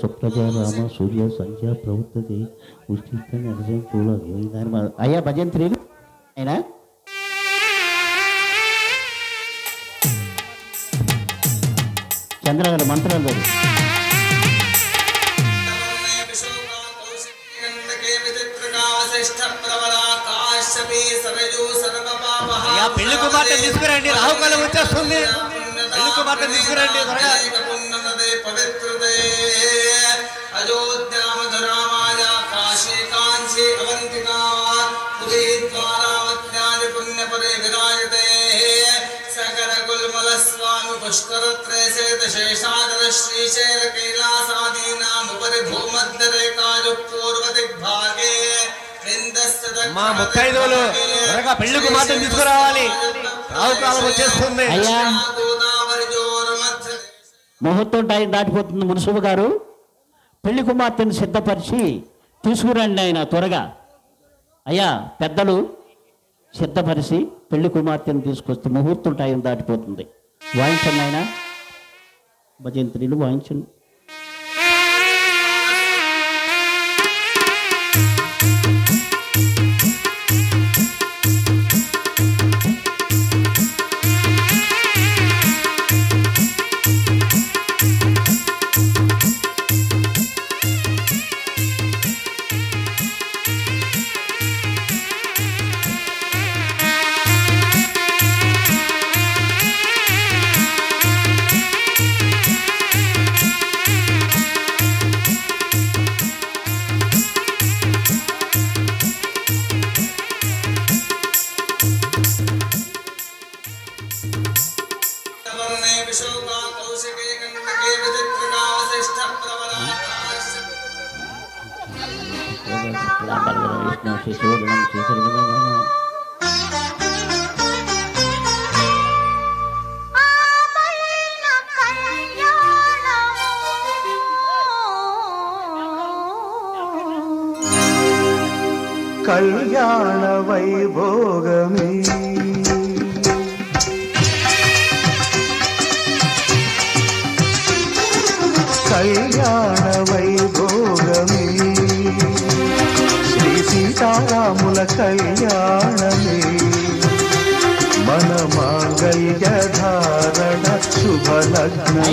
సుప్రజా రామ సూర్య సంధ్య ప్రవర్తతే అయ్యా భజంత్రీలు అయినా చంద్ర గారు మంత్రాలు పెళ్లి కుమార్తె తీసుకురండి, రాహుకాలం వచ్చేస్తుంది. పెళ్లి కుమార్తె తీసుకురండి త్వరగా. अयोध्या मधुरामाया काशी कांची अवंतिका उदयद्वारावत्यादि पुण्यपरे विराजते सकल गुलमल स्वामी पुष्करत्रे सेत शेषाचल श्रीशैल कैलासादीनां उपरि भूमध्यरेखाजु पूर्वदिग्भागे మా ముత్తైదువులు త్వరగా పెళ్లి కుమార్తెను తీసుకురావాలి, రాహుకాలం వచ్చేస్తుంది. ముహూర్తం టైం దాటిపోతుంది. మున్సిపల్ గారు పెళ్లి కుమార్తెను సిద్ధపరిచి తీసుకురండి ఆయన త్వరగా. అయ్యా పెద్దలు సిద్ధపరిచి పెళ్లి కుమార్తెను తీసుకొస్తే ముహూర్తం టైం దాటిపోతుంది. వాయించండి ఆయన, భజంత్రీలు వాయించండి. కళ్యాణ వైభోగమే కళ్యాణ వైభోగమే శ్రీ సీతారాముల కళ్యాణమే మన మాంగళ్య ధారణ శుభలగ్నమే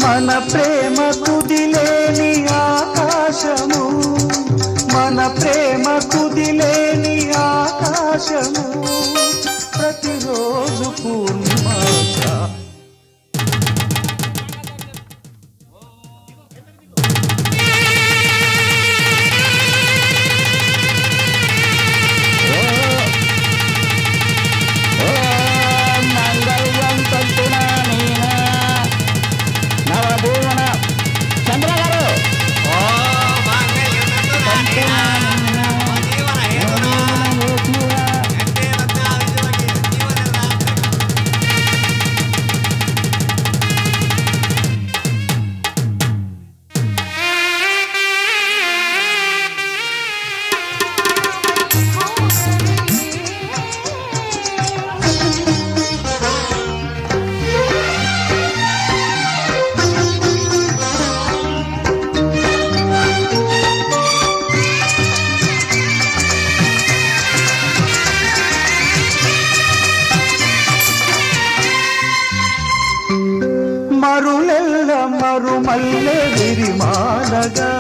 మన ప్రేమ కుదిలేని ఆకాశము మన ప్రేమ కుదిలేని ఆకాశము ప్రతిరోజు పూర్ణిమాగా మాలగా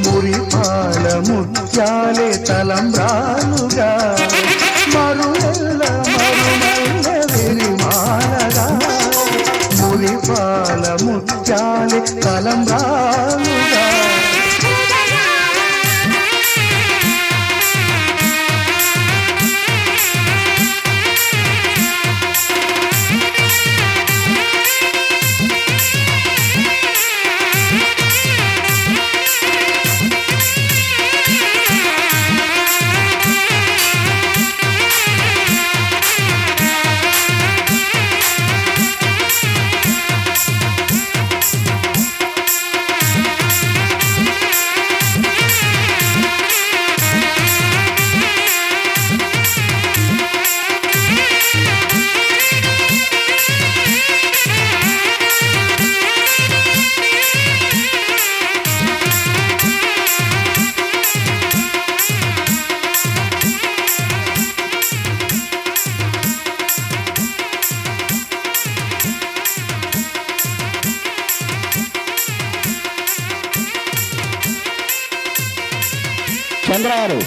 మురిపాల ముత్యాలే తలంబ్రాలుగా మరుల విరిమాలగా మురిపాల ముత్యాలే తలంబ్రాలుగా చంద్రగారు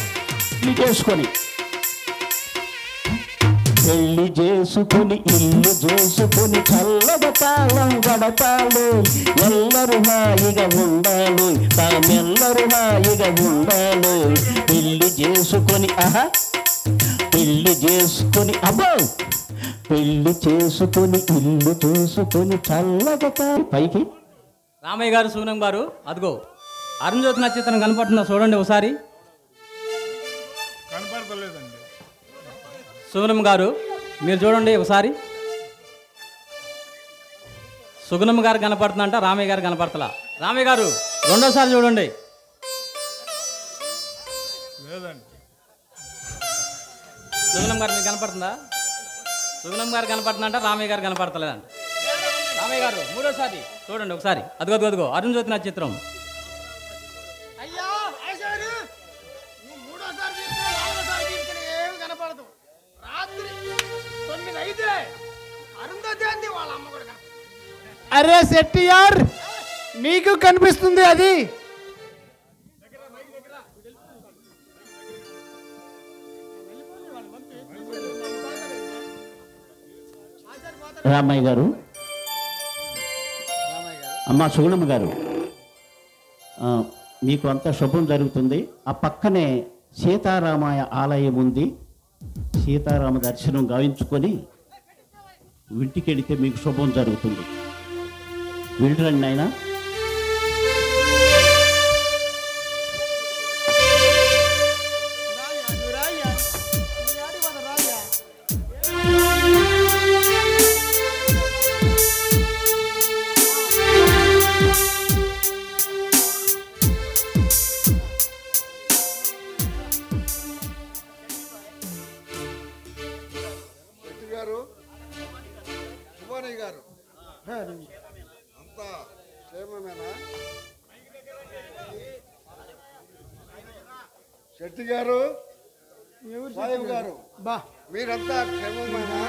పెళ్లి చేసుకుని ఇల్లు చేసుకుని చల్లగా కాలం గడపాలి ఎల్లరూ హాయిగా ఉండాలి తామెల్లరూ హాయిగా ఉండాలి పెళ్లి చేసుకుని పెళ్లి చేసుకుని పెళ్లి చేసుకుని ఇల్లు చేసుకుని చల్లగా పైకి రామయ్య గారు సూనం గారు అదిగో అరుణజ్యోతి నక్షత్రం కనపడుతుందా చూడండి ఒకసారి. కనపడతలేదండి. సుగుణం గారు మీరు చూడండి ఒకసారి. సుగుణం గారు కనపడుతుందంట, రామయ్య గారు కనపడతలా. రామయ్య గారు రెండోసారి చూడండి. లేదండి. సుగుణం గారు మీకు కనపడుతుందా? సుగుణం గారు కనపడుతుందంట, రామయ్య గారు కనపడతలేదంట. రామయ్య గారు మూడోసారి చూడండి ఒకసారి. అదిగో అదిగో అరుణజ్యోతి నక్షత్రం. అరే సెట్టియార్ మీకు కనిపిస్తుంది అది. రామయ్య గారు, అమ్మ సుగుణమ్మ గారు, మీకు అంత శుభం జరుగుతుంది. ఆ పక్కనే సీతారామాయ ఆలయం ఉంది. సీతారామ దర్శనం గావించుకొని ఇంటికి వెళితే మీకు శుభం జరుగుతుంది. వెళ్ళరండి నాయనా. శెట్టి గారు, సాయిబు గారు, మీరంతా క్షేమమేనా?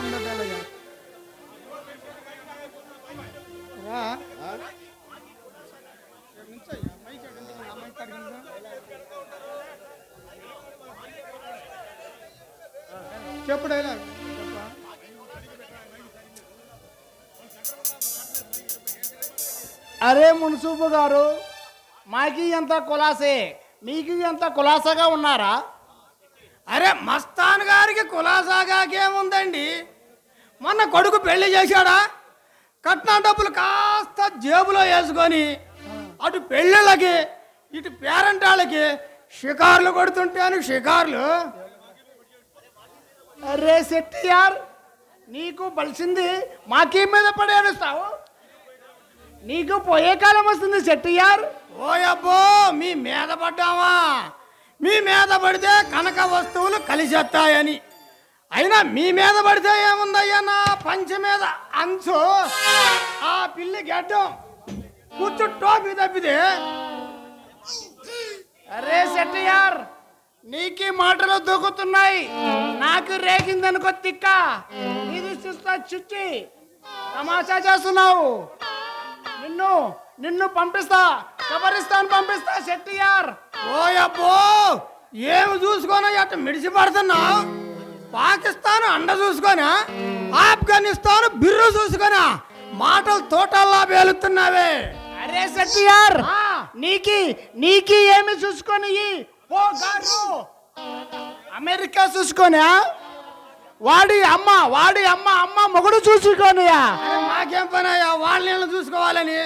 చెప్పుడైనా అరే మున్సూపు గారు, మాకి ఎంత కులాసే, మీకు ఎంత కులాసాగా ఉన్నారా? అరే మస్తాన్ గారికి కులాసాగా ఏముందండి, మొన్న కొడుకు పెళ్లి చేశాడా, కట్నం డబ్బులు కాస్త జేబులో వేసుకొని అటు పెళ్ళిళ్ళకి ఇటు పేరెంటాళ్ళకి షికార్లు కొడుతుంటాను. షికార్లు అరే సెట్టియార్, నీకు బలిసింది మాకే మీద పడేస్తావు. నీకు పోయే కాలం వస్తుంది సెట్టియార్. ఓయబ్బో, మీ మీద పడ్డావా? మీ మీద పడితే కనక వస్తువులు కలిసేస్తాయని. అయినా మీ మీద పడితే ఏముందయ్యా, నా పంచ మీద అంచు ఆ పిల్లి గడ్డం కూర్చు టోపీ తప్పితే. అరే సెట్టియార్, నీకు మాటలు దూకుతున్నాయి, నాకు రేగిందనుకో తిక్క. ఇది చూస్తా చుచ్చి తమాషా చేస్తున్నావు. నిన్ను పంపిస్తా కబరిస్తాన్ పంపిస్తా శెట్టియార్. ఓయబ్బో ఏమి చూసుకొని అట్ట మిడిసి పడుతున్నావు? పాకిస్తాన్ అండ చూసుకొనా, ఆఫ్ఘనిస్తాన్ బిర్రు చూసుకొనా మాటలు తోటల్లా పేలుతున్నావే. అరే శెట్టియార్, నీకి ఏమి చూసుకొని ఓ గారు అమెరికా చూసుకొనా? వాడి అమ్మ మొగుడు చూసుకోనియా? మాకేం పనయ్యా వాళ్ళని చూసుకోవాలని?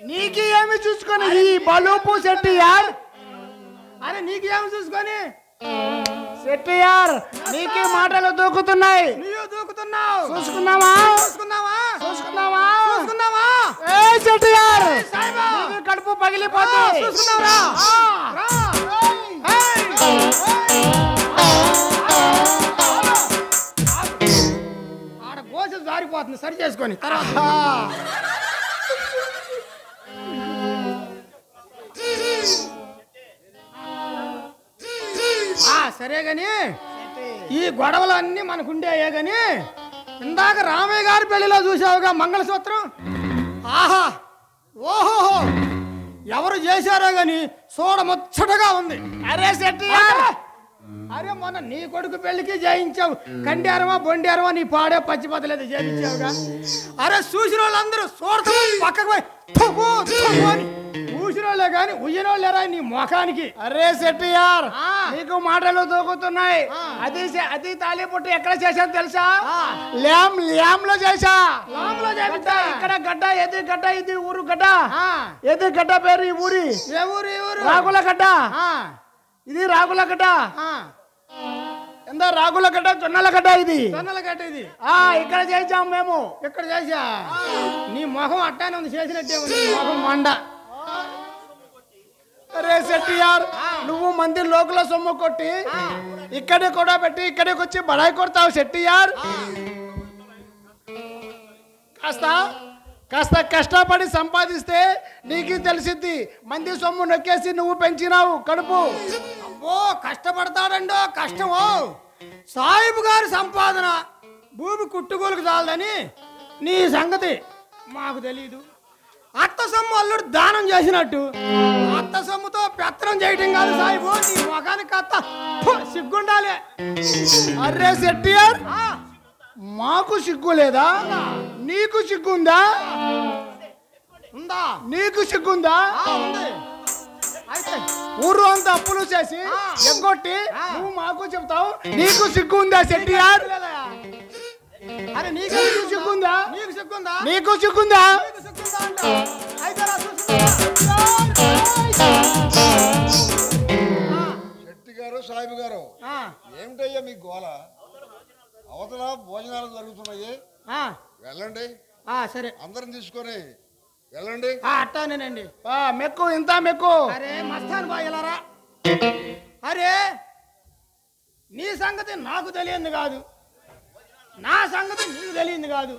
నీకి ఏమి చూసుకొని బలూపు శెట్టియార్? అరే నీకు ఏమి చూసుకొని? శెట్టియార్ నీకి మాటలు దూకుతున్నాయి. నువ్వు దూకుతున్నావు. చూసుకున్నావా? ఏ శెట్టియార్, నీకు కడుపు పగిలిపోతుంది. చూసుకున్నావురా? ఆడ గోస జారిపోతుంది, సరి చేసుకొని తర్వాత. సరే గాని ఈ గొడవలన్నీ మనకుండేయే గాని ఇందాక రామయ్య గారి పెళ్లిలో చూసావుగా మంగళసూత్రం. ఆహా ఓహోహో ఎవరు చేశారో గాని చూడముచ్చటగా ఉంది. అరే శెట్టియార్, అరే మొన్న నీ కొడుకు పెళ్లికి జయించావు. కండారమా బొండారమా నీ పాడే పచ్చి బద్దలేదు జయించావుగా. అరే చూసిన వాళ్ళందరూ చూడతా పక్కకు పోయి థుపు, థుపు అని చూసిన వాళ్ళే కానీ ఉయ్యన వాళ్ళేరా నీ ముఖానికి. అరే శెట్టియార్ నీకు మాటలు దూకుతున్నాయి. అది తాలిపుట్టు ఎక్కడ చేశాను తెలుసా? ల్యామ్ లో చేశా. ఇక్కడ గడ్డ, ఏది గడ్డ, ఇది ఊరు గడ్డ. ఏది గడ్డ పేరు ఈ ఊరి? ఏ ఊరు? రాగుల గడ్డ. ఇది రాగుల గడ్డ. ఎంత రాగుల గడ్డ, జొన్నల గడ్డ. ఇది జొన్నల గడ్డ. ఇది ఇక్కడ చేసాం మేము. ఇక్కడ చేసా? నీ మొహం అట్టానే ఉంది, చేసినట్టే ఉంది మొహం మండ. అరే శెట్టియార్, నువ్వు మంది లోకల సొమ్ము కొట్టి ఇక్కడే కూడా పెట్టి ఇక్కడికి వచ్చి బడాయి కొడతావు శెట్టియార్. కాస్త కష్టపడి సంపాదిస్తే నీకు తెలిసిద్ది. మంది సొమ్ము నొక్కేసి నువ్వు పెంచినావు కడుపు. అబ్బో కష్టపడతాడండో కష్టమో. సాయిబు గారి సంపాదన భూమి కుట్టుగోలుకు చాలదని నీ సంగతి మాకు తెలీదు. అత్త సొమ్ము అల్లుడు దానం చేసినట్టు అత్త సొమ్ముతో పెత్తనం చేయటం కాదు సాయిబు. నీ మొఖానికి అత్త సిగ్గుండాలి. అరే శెట్టియార్, మాకు సిగ్గు లేదా? నీకు సిగ్గుందా? ఉందా? నీకు సిగ్గుందా? ఉంది. అయితే ఊరు అంతా అప్పులు చేసి ఎగ్గొట్టి నువ్వు మాకు చెప్తావు నీకు సిగ్గుందా శెట్టియార్? అరే నీకు సిగ్గుందా? నీకు సిగ్గుందా? నీకు సిగ్గుందా? శెట్టి గారు, సాయిబు గారు, ఏమిటయ్యా మీ గోల? అవతల భోజనాలు జరుగుతున్నాయి, వెళ్ళండి. సరే అందరం తీసుకొని వెళ్ళండి. అట్టానేనండి. మెక్కు ఇంత మెక్కు. అరే మస్తాన్ బాయలారా, అరే నీ సంగతి నాకు తెలియంది కాదు, నా సంగతి నీకు తెలియంది కాదు.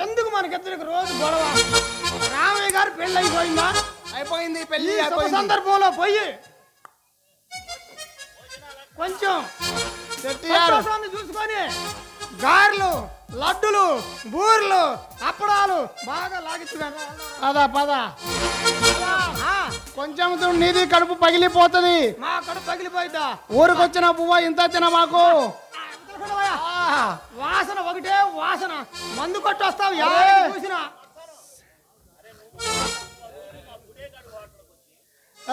ఎందుకు మనకిద్దరికి రోజు గొడవ? రామయ్య గారు పెళ్ళి అయిపోయిందా? అయిపోయింది పెళ్లి. సందర్భంలో పోయి కొంచెం సంతోషాన్ని చూసుకొని గారెలు, లడ్డులు, బూరెలు, అప్పడాలు బాగా లాగించుకున్నాను. పద కొంచెం నీది కడుపు పగిలిపోతుంది. మా కడుపు పగిలిపోయిద్దా? ఊరికొచ్చిన పువ్వ ఇంత తిన మాకు. వాసన ఒకటే వాసన, మందు కొట్టి వస్తావు చూసిన.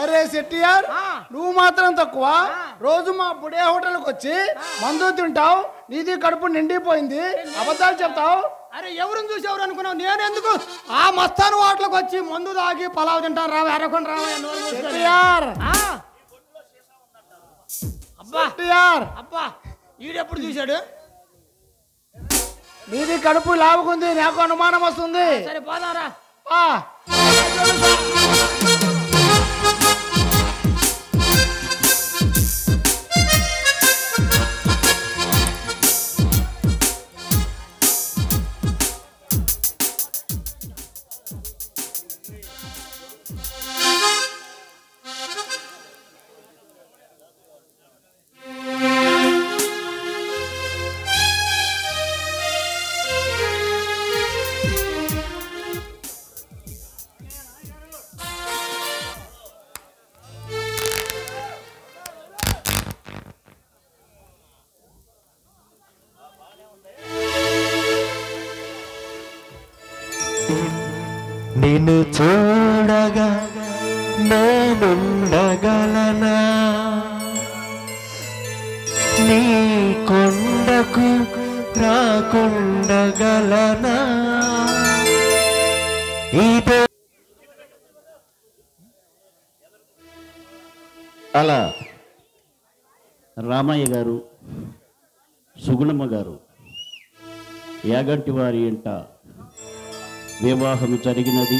అరే శెట్టియార్, నువ్వు మాత్రం తక్కువ. రోజు మా బుడే హోటల్కి వచ్చి మందు తింటావు, నీది కడుపు నిండిపోయింది, అబద్ధాలు చెప్తావు. అరే ఎవరిని చూసి ఎవరు అనుకున్నావు? నేను ఎందుకు ఆ మస్తాను హోటల్కి వచ్చి మందు తాగి పలావ్ తింటాను? రావా ఎర్రకొని రావా. అబ్బా ఈడెప్పుడు చూశాడు? నీది కడుపు లావుకుంది, నాకు అనుమానం వస్తుంది. సరే పోదారా. నిన్ను చూడగా నేనుండగలనా నీ కొండకు రాకుండగలనా ఇదే అలా రామయ్య గారు సుగుణమ్మ గారు యాగంటి వారి ఇంట వివాహము జరిగినది.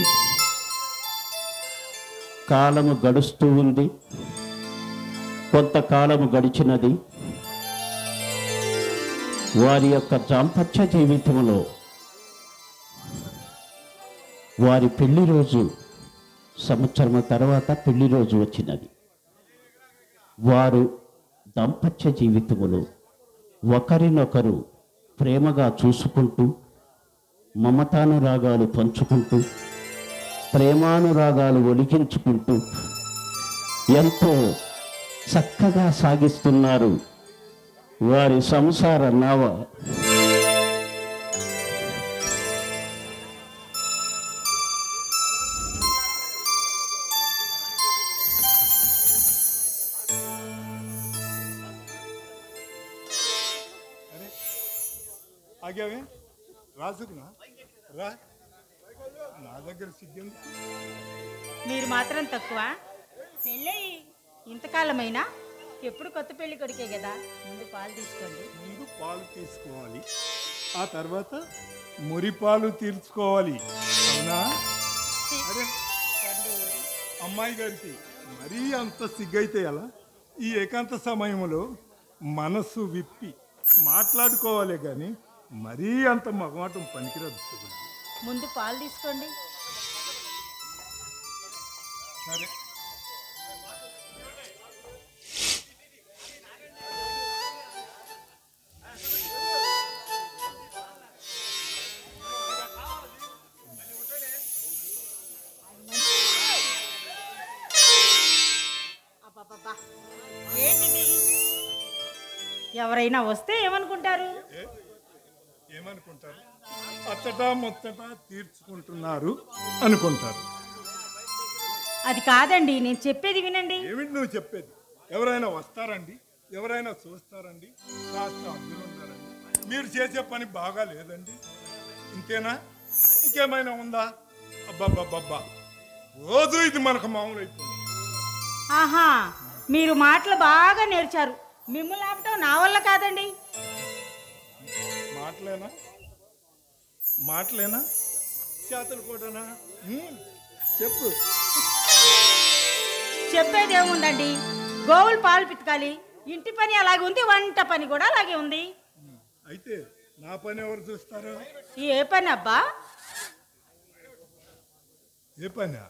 కాలము గడుస్తూ ఉంది. కొంతకాలము గడిచినది. వారి యొక్క దాంపత్య జీవితంలో వారి పెళ్లి రోజు సంవత్సరం తర్వాత పెళ్లి రోజు వచ్చినది. వారు దాంపత్య జీవితములో ఒకరినొకరు ప్రేమగా చూసుకుంటూ మమతానురాగాలు పంచుకుంటూ ప్రేమానురాగాలు ఒలికించుకుంటూ ఎంతో చక్కగా సాగిస్తున్నారు వారి సంసార నావ. ఆగావే రాసుకున్నా రా నా దగ్గర సిగ్గింది. మీరు మాత్రం తక్కువ. పెళ్ళి ఇంతకాలమైనా ఎప్పుడు కొత్త పెళ్లి కొడుకే కదా. ముందు పాలు తీసుకోండి. ముందు పాలు తీసుకోవాలి, ఆ తర్వాత మురి పాలు తీర్చుకోవాలి. అవునా? అరే అమ్మాయి గారికి మరీ అంత సిగ్గైతే ఎలా? ఈ ఏకాంత సమయంలో మనసు విప్పి మాట్లాడుకోవాలి కానీ మరీ అంత మగమాటం పనికిరాదు. ముందు పాలు తీసుకోండి. సరే అబ్బబ్బబ్బా, ఏంటిది? ఎవరైనా వస్తే ఏమనుకుంటారు? ఏమనుకుంటారు? అచ్చటా ముచ్చట తీర్చుకుంటున్నారు అనుకుంటారు. అది కాదండి, నేను చెప్పేది వినండి. ఏమిటి నువ్వు చెప్పేది? ఎవరైనా వస్తారండి, ఎవరైనా చూస్తారండి, కాస్త అర్థులుంటారండి. మీరు చేసే పని బాగా లేదండి. ఇంతేనా? ఇంకేమైనా ఉందా? అబ్బాబ్బాబ్బా, రోజు ఇది మనకు మామూలు అయిపోయింది. ఆహా, మీరు మాటలు బాగా నేర్చారు. మిమ్మల్ని ఆపటం నా వల్ల కాదండి. మాటలేనా? మాటలేనా? చేతలు కూడానా? చెప్పు. చెప్పేది ఏముందండి? గోవులు పాలు పితకాలి, ఇంటి పని అలాగే ఉంది, వంట పని కూడా అలాగే ఉంది. అయితే నా పని ఎవరు చూస్తారు? ఏ పని అబ్బా? ఏ పని?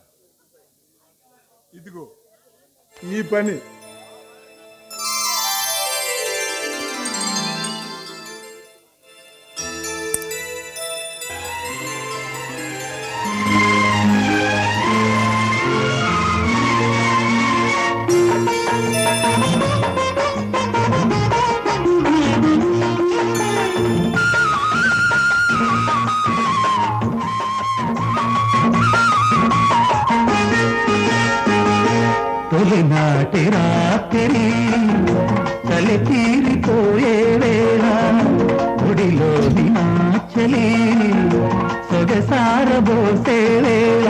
ఇదిగో ఈ పని. తొలినాటి రాత్రి చలి తీరిపోయే వేళ గుడిలోని నాచలి సొగసారబోసే వేళ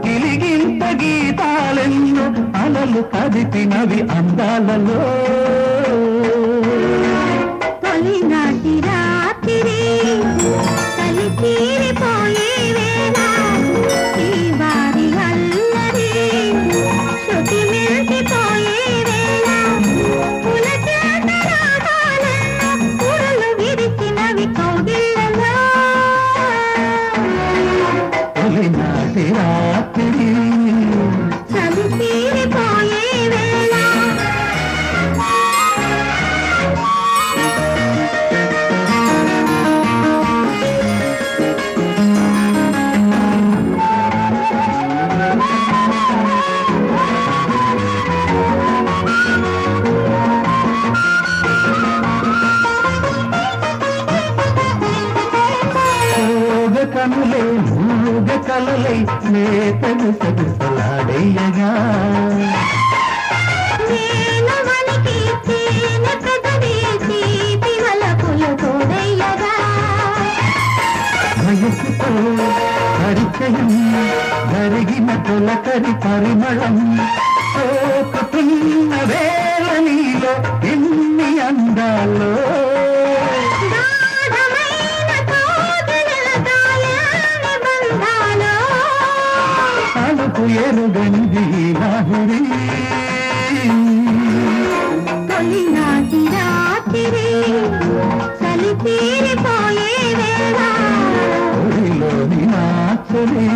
గిలిగింత గీతాలెన్నో అలలు కదిపినవి అందాలలో. తొలినాటి రాత్రి చలి తీరిపోయే వేళ శ్రీవారి అల్లరి శృతి మిల్చిపోయే వేళ పులచేత రాగాలెన్నో పురలు విరిచినవి కౌగిళ్ళలో. తొలినాటి రాత్రి చలి తీరిపోయే వేళ తొలకరి పరిమళం సోకుతున్న వేళ నీలో ఎన్ని అందాలో అలుపు ఎరుగనిది లాహిరి తొలినాటి రాత్రి చలి తీరిపోయే వేళ ఊరిలోని నాచలి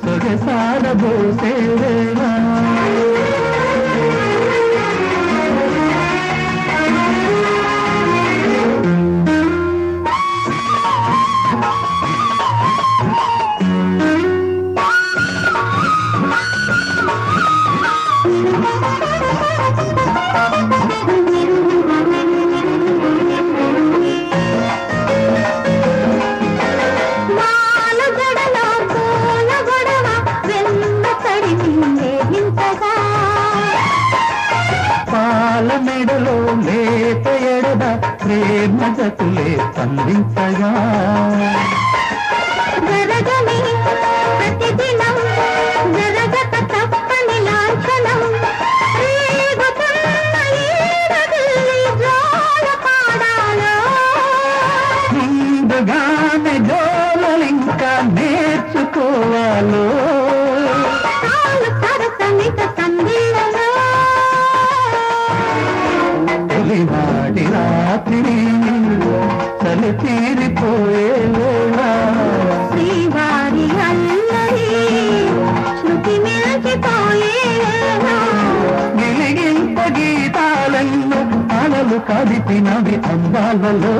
సొగసాడబోసే వేళ మెడలో లేత ఎడద ప్రేమ జతులే స్పందించగా జరగని ప్రతిదినం జరగక తప్పని లాంఛనం రేగుతున్న ఈడగిల్లి జోల పాడాలో ముందుగానే జోలలింకా నేర్చుకోవాలో తాను సరసమిక సందిళ్ళలో తొలినాటి రాత్రి చలి తీరిపోయే వేళ శ్రీవారి అల్లరి శృతి మిల్చిపోయే వేళ గిలిగింత గీతాలెన్నో అలలు కదిపినవి అందాలలో